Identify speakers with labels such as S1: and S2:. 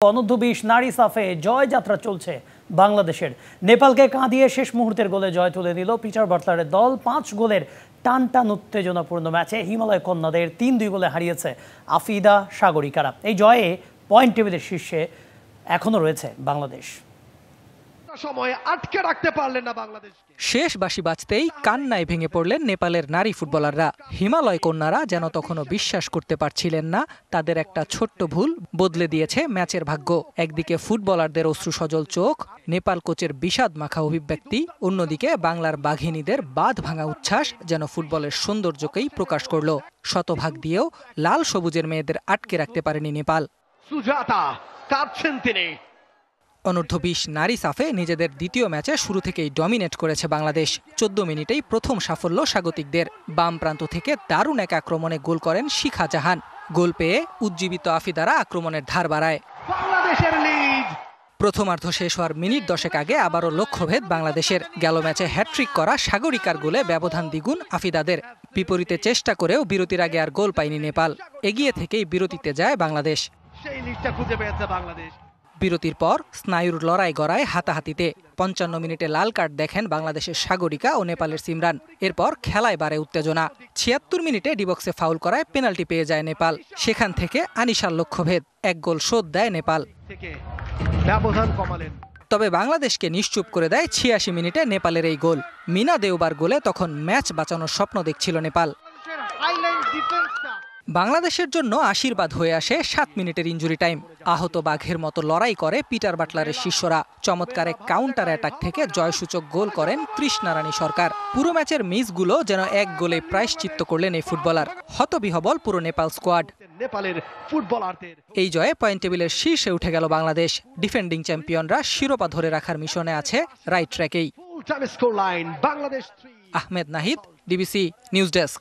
S1: অনূর্ধ্ব-20 নারী সাফে জয় যাত্রা চলছে বাংলাদেশের। নেপালকে কাঁদিয়ে শেষ মুহূর্তের গোলে জয় তুলে নিল পিটার বাটলারের দল। 5 গোলের টানটান উত্তেজনাপূর্ণ ম্যাচে হিমালয় কন্যাদের 3-2 গোলে হারিয়েছে আফিদা সাগরিকারা। এই জয়ে পয়েন্ট টেবিলের শীর্ষে এখনো রয়েছে বাংলাদেশ।
S2: সময় আটকে রাখতে পারলেন না বাংলাদেশ।
S3: শেষ বাঁশি বাজতেই কান্নায় ভেঙে পড়লেন নেপালের নারী ফুটবলাররা। হিমালয় কন্যারা যেন তখনও বিশ্বাস করতে পারছিলেন না তাদের একটা ছোট্ট ভুল বদলে দিয়েছে ম্যাচের ভাগ্য। একদিকে ফুটবলারদের অশ্রুসজল চোখ, নেপাল কোচের বিষাদ মাখা অভিব্যক্তি, অন্যদিকে বাংলার বাঘিনীদের বাঁধ ভাঙা উচ্ছ্বাস যেন ফুটবলের সৌন্দর্যকেই প্রকাশ করল। শতভাগ দিয়েও লাল সবুজের মেয়েদের আটকে রাখতে পারেনি নেপাল।
S2: সুজাতা কাঁদছেন তিনি।
S3: অনূর্ধ্ব-20 নারী সাফে নিজেদের দ্বিতীয় ম্যাচে শুরু থেকেই ডমিনেট করেছে বাংলাদেশ। 14 মিনিটেই প্রথম সাফল্য স্বাগতিকদের। বাম প্রান্ত থেকে দারুণ এক আক্রমণে গোল করেন শিখা জাহান। গোল পেয়ে উজ্জীবিত আফিদারা আক্রমণের ধার বাড়ায়।
S2: বাংলাদেশের লিড।
S3: প্রথমার্ধ শেষ হওয়ার মিনিট 10 আগে আবারও লক্ষ্যভেদ বাংলাদেশের। গেল ম্যাচে হ্যাট্রিক করা সাগরিকার গোলে ব্যবধান দ্বিগুণ আফিদাদের। বিপরীতে চেষ্টা করেও বিরতির আগে আর গোল পায়নি নেপাল। এগিয়ে থেকেই বিরতিতে যায় বাংলাদেশ।
S2: সেই লিডটা খুঁজে পেয়েছে বাংলাদেশ।
S3: বিরতির পর স্নায়ুর লড়াই গড়ায় হাতাহাতিতে। 55 মিনিটে লাল কার্ড দেখেন বাংলাদেশের সাগরিকা ও নেপালের সিমরান। এরপর খেলায় বাড়ে উত্তেজনা। 76 মিনিটে ডিবক্সে ফাউল করায় পেনাল্টি পেয়ে যায় নেপাল। সেখান থেকে আনিশার লক্ষ্যভেদ, এক গোল শোধ দেয় নেপাল।
S2: ব্যবধান কমালেন।
S3: তবে বাংলাদেশকে নিশ্চুপ করে দেয় 86 মিনিটে নেপালের এই গোল। মিনা দেওবার গোলে তখন ম্যাচ বাঁচানোর স্বপ্ন দেখছিল নেপাল। বাংলাদেশের জন্য আশীর্বাদ হয়ে আসে 7 মিনিটের ইনজুরি টাইম। আহত বাঘের মতো লড়াই করে পিটার বাটলারের শিষ্যরা। চমৎকার এক কাউন্টার অ্যাটাক থেকে জয়সূচক গোল করেন তৃষ্ণা রানী সরকার। পুরো ম্যাচের মিসগুলো যেন এক গোলে প্রায়শ্চিত্ত করলেন এই ফুটবলার। হতবিহবল পুরো নেপাল স্কোয়াড।
S2: নেপালের ফুটবলারদের
S3: এই জয়ে পয়েন্ট টেবিলের শীর্ষে উঠে গেল বাংলাদেশ। ডিফেন্ডিং চ্যাম্পিয়নরা শিরোপা ধরে রাখার মিশনে আছে রাইট ট্র্যাকেই।
S2: Full time score line Bangladesh 3।
S3: Ahmed Nahid, DBC news desk.